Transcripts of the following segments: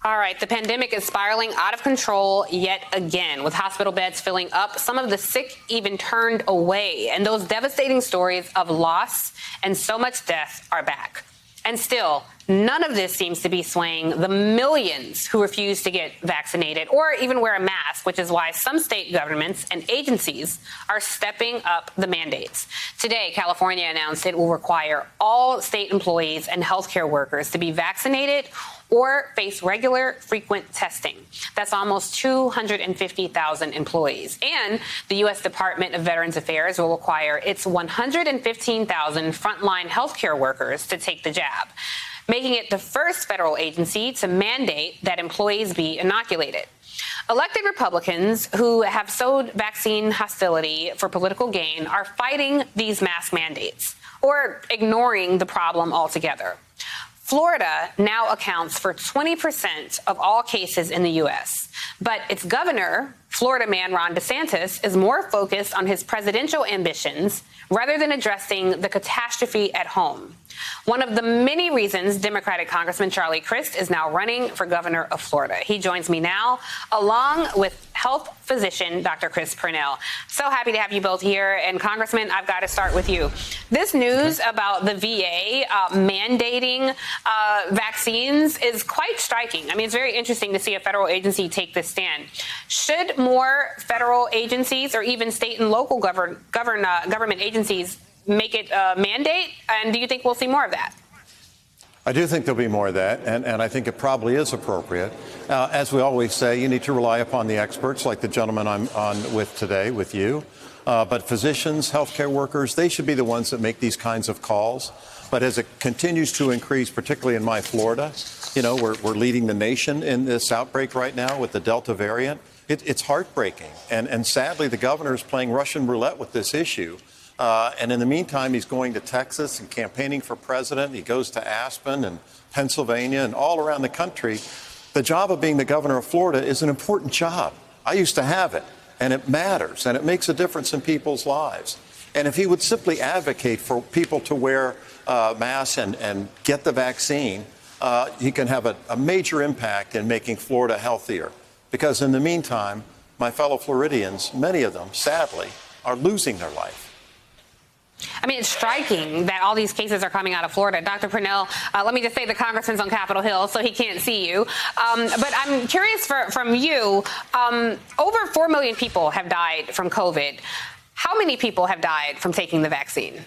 All right, the pandemic is spiraling out of control yet again, with hospital beds filling up, some of the sick even turned away. And those devastating stories of loss and so much death are back. And still, none of this seems to be swaying the millions who refuse to get vaccinated or even wear a mask, which is why some state governments and agencies are stepping up the mandates. Today, California announced it will require all state employees and healthcare workers to be vaccinated or face regular, frequent testing. That's almost 250,000 employees. And the U.S. Department of Veterans Affairs will require its 115,000 frontline healthcare workers to take the jab, making it the first federal agency to mandate that employees be inoculated. Elected Republicans who have sowed vaccine hostility for political gain are fighting these mask mandates or ignoring the problem altogether. Florida now accounts for 20% of all cases in the U.S., but its governor, Florida man Ron DeSantis, is more focused on his presidential ambitions rather than addressing the catastrophe at home. One of the many reasons Democratic Congressman Charlie Crist is now running for governor of Florida. He joins me now, along with health physician Dr. Chris Purnell. So happy to have you both here. And Congressman, I've got to start with you. This news about the VA mandating vaccines is quite striking. I mean, it's very interesting to see a federal agency take this stand. Should more federal agencies or even state and local government agencies make it a mandate? And do you think we'll see more of that? I do think there'll be more of that, and I think it probably is appropriate. As we always say, you need to rely upon the experts, like the gentleman I'm on with today, with you. But physicians, healthcare workers, they should be the ones that make these kinds of calls. But as it continues to increase, particularly in my Florida, you know, we're leading the nation in this outbreak right now with the Delta variant. It's heartbreaking. And sadly, the governor is playing Russian roulette with this issue. And in the meantime, he's going to Texas and campaigning for president. He goes to Aspen and Pennsylvania and all around the country. The job of being the governor of Florida is an important job. I used to have it, and it matters, and it makes a difference in people's lives. And if he would simply advocate for people to wear masks and get the vaccine, he can have a major impact in making Florida healthier. Because in the meantime, my fellow Floridians, many of them, sadly, are losing their life. I mean, it's striking that all these cases are coming out of Florida. Dr. Purnell, let me just say the congressman's on Capitol Hill, so he can't see you. But I'm curious from you, over 4 million people have died from COVID. How many people have died from taking the vaccine?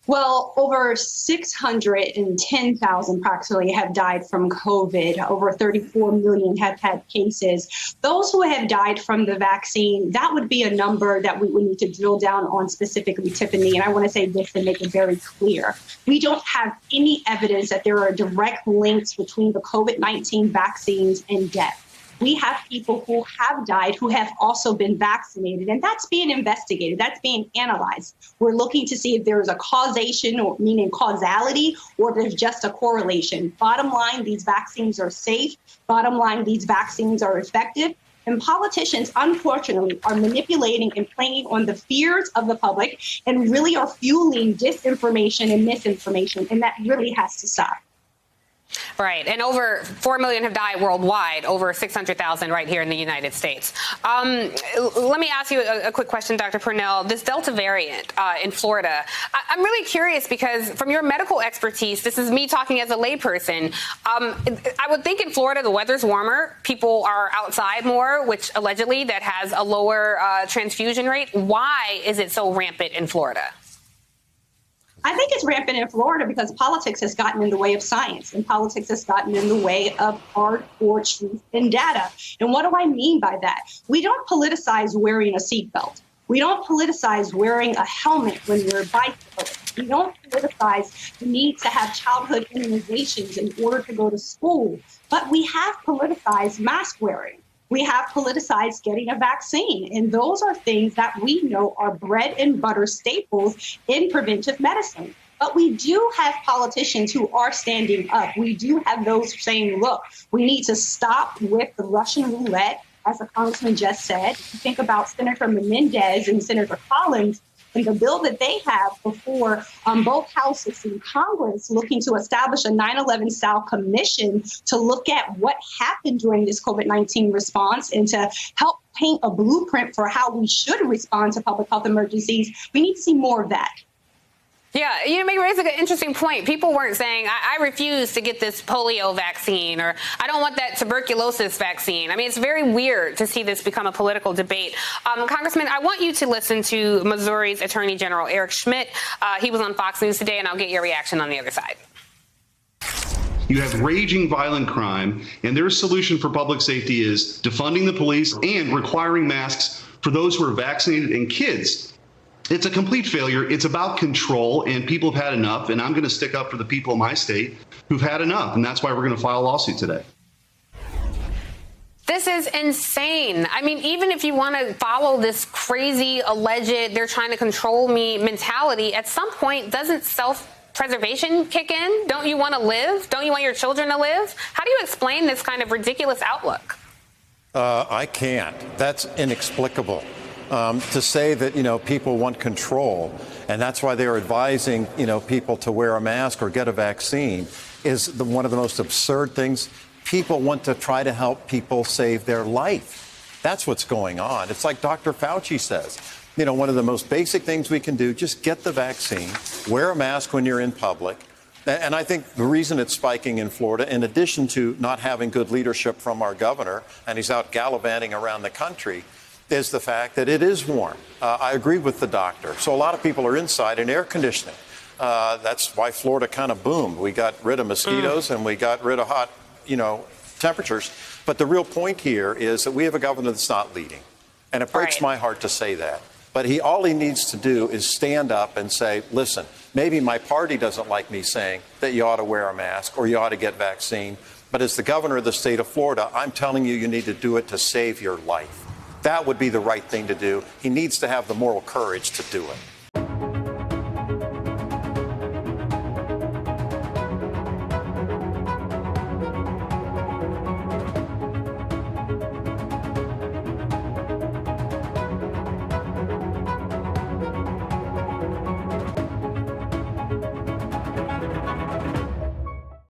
Well, over 610,000 approximately have died from COVID. Over 34 million have had cases. Those who have died from the vaccine, that would be a number that we would need to drill down on specifically, Tiffany. And I want to say this to make it very clear. We don't have any evidence that there are direct links between the COVID-19 vaccines and death. We have people who have died who have also been vaccinated, and that's being investigated. That's being analyzed. We're looking to see if there is a causation, or meaning causality, or if there's just a correlation. Bottom line, these vaccines are safe. Bottom line, these vaccines are effective. And politicians, unfortunately, are manipulating and playing on the fears of the public and really are fueling disinformation and misinformation, and that really has to stop. Right. And over 4 million have died worldwide, over 600,000 right here in the United States. Let me ask you a quick question, Dr. Purnell. This Delta variant in Florida, I'm really curious because from your medical expertise, this is me talking as a layperson. I would think in Florida, the weather's warmer. People are outside more, which allegedly that has a lower transfusion rate. Why is it so rampant in Florida? I think it's rampant in Florida because politics has gotten in the way of science, and politics has gotten in the way of hardcore truth and data. And what do I mean by that? We don't politicize wearing a seatbelt. We don't politicize wearing a helmet when you're bicycling. We don't politicize the need to have childhood immunizations in order to go to school. But we have politicized mask wearing. We have politicized getting a vaccine. And those are things that we know are bread and butter staples in preventive medicine. But we do have politicians who are standing up. We do have those saying, look, we need to stop with the Russian roulette, as the congressman just said. If you think about Senator Menendez and Senator Collins, And the bill that they have before both houses in Congress looking to establish a 9/11 South Commission to look at what happened during this COVID-19 response and to help paint a blueprint for how we should respond to public health emergencies. We need to see more of that. Yeah, you raise an interesting point. People weren't saying, I refuse to get this polio vaccine, or I don't want that tuberculosis vaccine. I mean, it's very weird to see this become a political debate. Congressman, I want you to listen to Missouri's Attorney General Eric Schmidt. He was on Fox News today, and I'll get your reaction on the other side. You have raging violent crime, and their solution for public safety is defunding the police and requiring masks for those who are vaccinated and kids. It's a complete failure. It's about control, and people have had enough. And I'm going to stick up for the people in my state who've had enough. And that's why we're going to file a lawsuit today. This is insane. I mean, even if you want to follow this crazy, alleged, they're trying to control me mentality, at some point, doesn't self-preservation kick in? Don't you want to live? Don't you want your children to live? How do you explain this kind of ridiculous outlook? I can't. That's inexplicable. To say that, people want control, and that's why they're advising, people to wear a mask or get a vaccine is one of the most absurd things. People want to try to help people save their life. That's what's going on. It's like Dr. Fauci says, one of the most basic things we can do, just get the vaccine, wear a mask when you're in public. And I think the reason it's spiking in Florida, in addition to not having good leadership from our governor, and he's out gallivanting around the country, is the fact that it is warm. I agree with the doctor. So a lot of people are inside in air conditioning. That's why Florida kind of boomed. We got rid of mosquitoes and we got rid of hot, temperatures. But the real point here is that we have a governor that's not leading. And it breaks my heart to say that. But all he needs to do is stand up and say, listen, maybe my party doesn't like me saying that you ought to wear a mask or you ought to get vaccine. But as the governor of the state of Florida, I'm telling you, you need to do it to save your life. That would be the right thing to do. He needs to have the moral courage to do it.